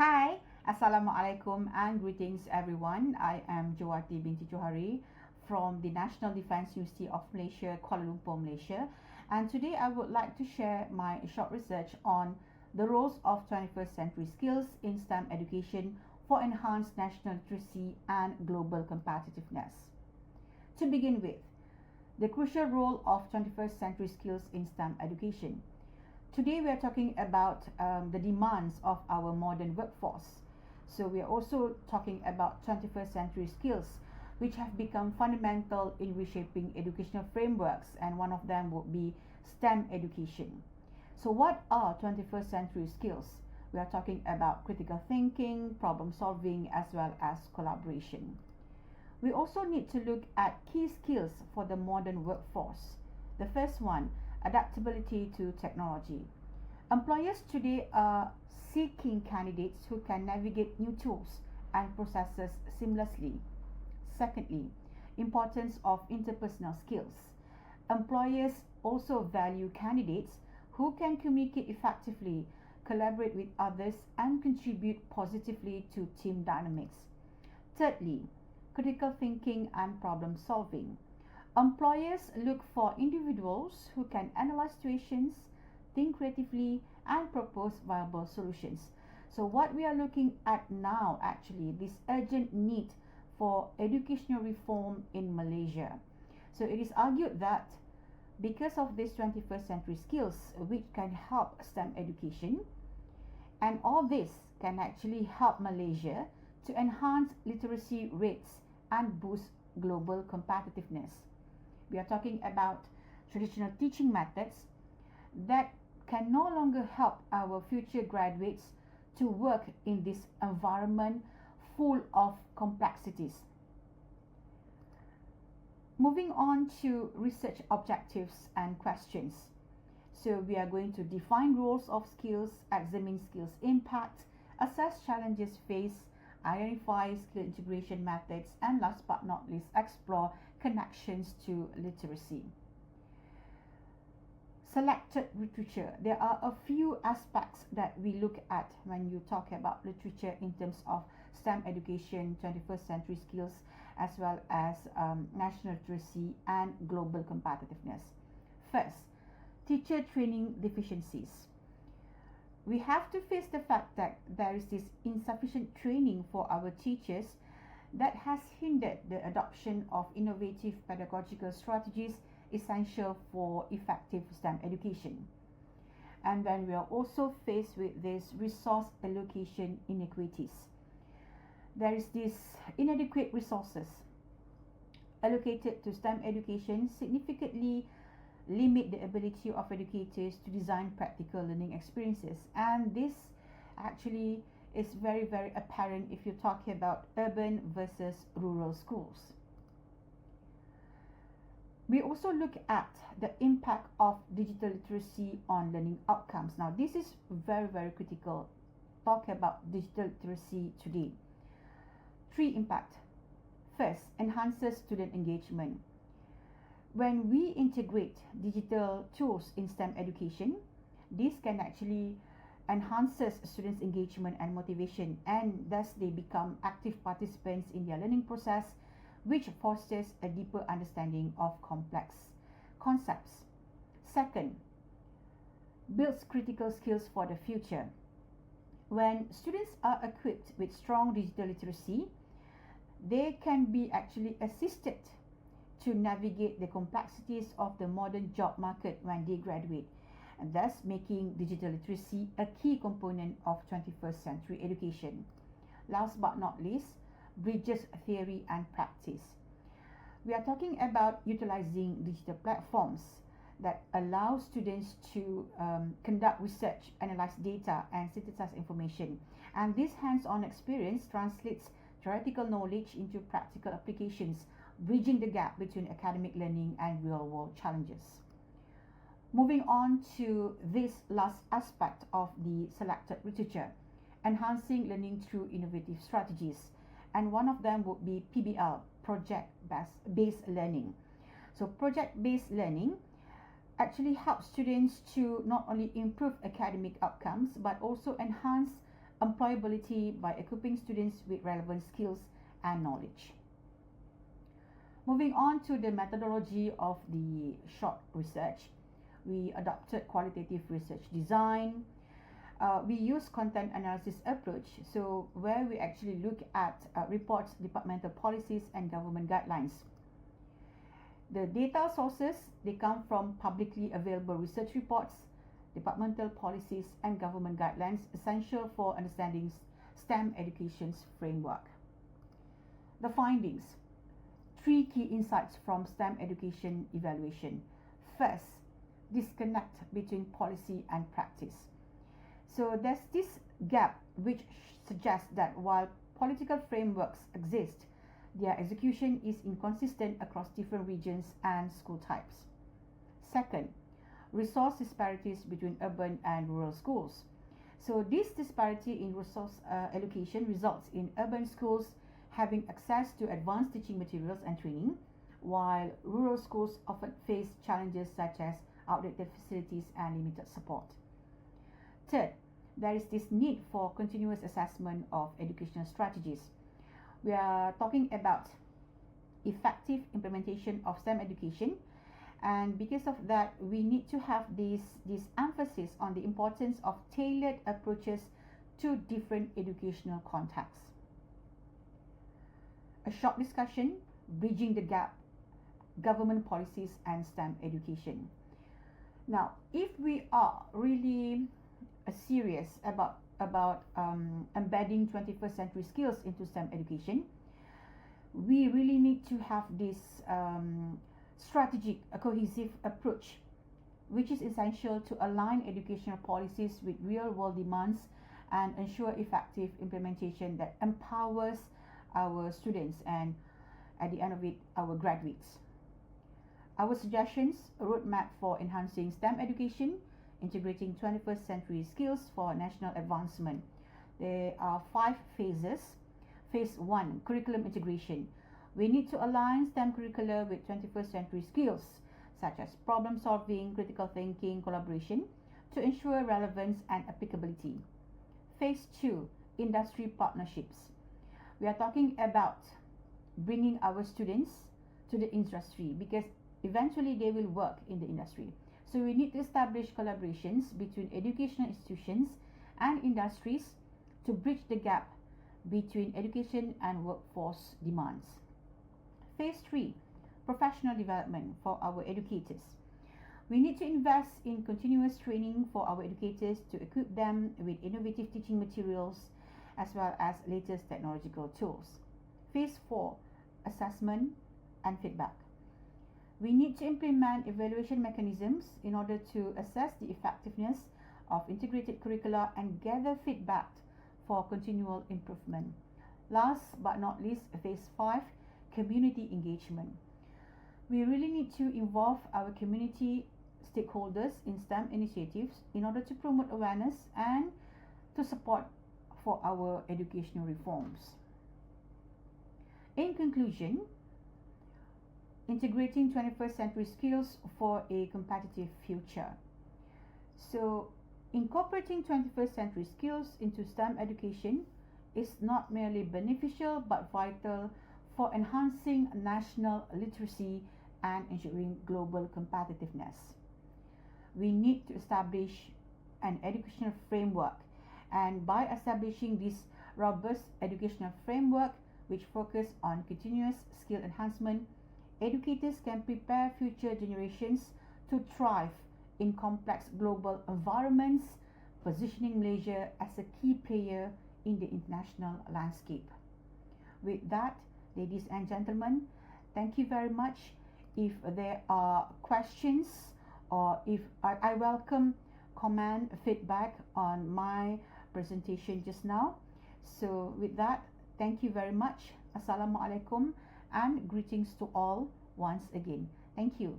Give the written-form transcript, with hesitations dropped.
Hi, Assalamualaikum and greetings everyone. I am Jawati binti Johari from the National Defence University of Malaysia, Kuala Lumpur, Malaysia. And today I would like to share my short research on the roles of 21st century skills in STEM education for enhanced national literacy and global competitiveness. To begin with, the crucial role of 21st century skills in STEM education. Today we are talking about the demands of our modern workforce. So we are also talking about 21st century skills which have become fundamental in reshaping educational frameworks, and one of them would be STEM education. So what are 21st century skills? We are talking about critical thinking, problem solving, as well as collaboration. We also need to look at key skills for the modern workforce. The first one, adaptability to technology. Employers today are seeking candidates who can navigate new tools and processes seamlessly. Secondly, importance of interpersonal skills. Employers also value candidates who can communicate effectively, collaborate with others, and contribute positively to team dynamics. Thirdly, critical thinking and problem solving. Employers look for individuals who can analyze situations, think creatively, and propose viable solutions. So what we are looking at now, actually, this urgent need for educational reform in Malaysia. So it is argued that because of these 21st century skills which can help STEM education, and all this can actually help Malaysia to enhance literacy rates and boost global competitiveness. We are talking about traditional teaching methods that can no longer help our future graduates to work in this environment full of complexities. Moving on to research objectives and questions. So we are going to define roles of skills, examine skills impact, assess challenges faced, identify skill integration methods, and last but not least, explore connections to literacy. Selected literature. There are a few aspects that we look at when you talk about literature in terms of STEM education, 21st century skills, as well as national literacy and global competitiveness. First, teacher training deficiencies. We have to face the fact that there is this insufficient training for our teachers that has hindered the adoption of innovative pedagogical strategies essential for effective STEM education. And then we are also faced with this resource allocation inequities. There is this inadequate resources allocated to STEM education significantly limit the ability of educators to design practical learning experiences, and this actually is very apparent if you're talking about urban versus rural schools. We also look at the impact of digital literacy on learning outcomes. Now this is very critical. Talk about digital literacy today. 3 impact. First, enhances student engagement. When we integrate digital tools in STEM education, this can actually enhances students' engagement and motivation, and thus they become active participants in their learning process, which fosters a deeper understanding of complex concepts. Second, builds critical skills for the future. When students are equipped with strong digital literacy, they can be actually assisted to navigate the complexities of the modern job market when they graduate, and thus making digital literacy a key component of 21st century education. Last but not least, bridges theory and practice. We are talking about utilizing digital platforms that allow students to conduct research, analyze data, and synthesize information. And this hands-on experience translates theoretical knowledge into practical applications, bridging the gap between academic learning and real-world challenges. Moving on to this last aspect of the selected literature, enhancing learning through innovative strategies. And one of them would be PBL, project-based learning. So project-based learning actually helps students to not only improve academic outcomes but also enhance employability by equipping students with relevant skills and knowledge. Moving on to the methodology of the short research, we adopted qualitative research design. We use content analysis approach, so where we actually look at reports, departmental policies, and government guidelines. The data sources, they come from publicly available research reports, departmental policies, and government guidelines essential for understanding STEM education's framework. The findings, 3 key insights from STEM education evaluation. First, disconnect between policy and practice. So there's this gap which suggests that while political frameworks exist, their execution is inconsistent across different regions and school types. Second, resource disparities between urban and rural schools. So this disparity in resource allocation results in urban schools having access to advanced teaching materials and training, while rural schools often face challenges such as outdated facilities and limited support. Third, there is this need for continuous assessment of educational strategies. We are talking about effective implementation of STEM education, and because of that, we need to have this emphasis on the importance of tailored approaches to different educational contexts. A short discussion, bridging the gap, government policies and STEM education. Now, if we are really serious about embedding 21st century skills into STEM education, we really need to have this strategic, cohesive approach, which is essential to align educational policies with real-world demands and ensure effective implementation that empowers our students and, at the end of it, our graduates. Our suggestions: a roadmap for enhancing STEM education, integrating 21st century skills for national advancement. There are 5 phases. Phase 1, curriculum integration. We need to align STEM curricula with 21st century skills such as problem solving, critical thinking, collaboration to ensure relevance and applicability. Phase 2, industry partnerships. We are talking about bringing our students to the industry because eventually they will work in the industry. So we need to establish collaborations between educational institutions and industries to bridge the gap between education and workforce demands. Phase 3, professional development for our educators. We need to invest in continuous training for our educators to equip them with innovative teaching materials as well as latest technological tools. Phase 4, assessment and feedback. We need to implement evaluation mechanisms in order to assess the effectiveness of integrated curricula and gather feedback for continual improvement. Last but not least, phase 5, community engagement. We really need to involve our community stakeholders in STEM initiatives in order to promote awareness and to support for our educational reforms. In conclusion, integrating 21st century skills for a competitive future. So, incorporating 21st century skills into STEM education is not merely beneficial but vital for enhancing national literacy and ensuring global competitiveness. We need to establish an educational framework, and by establishing this robust educational framework which focus on continuous skill enhancement, educators can prepare future generations to thrive in complex global environments, positioning Malaysia as a key player in the international landscape. With that, ladies and gentlemen, thank you very much. If there are questions or if I welcome comment, feedback on my presentation just now. So with that, thank you very much. Assalamualaikum and greetings to all once again. Thank you.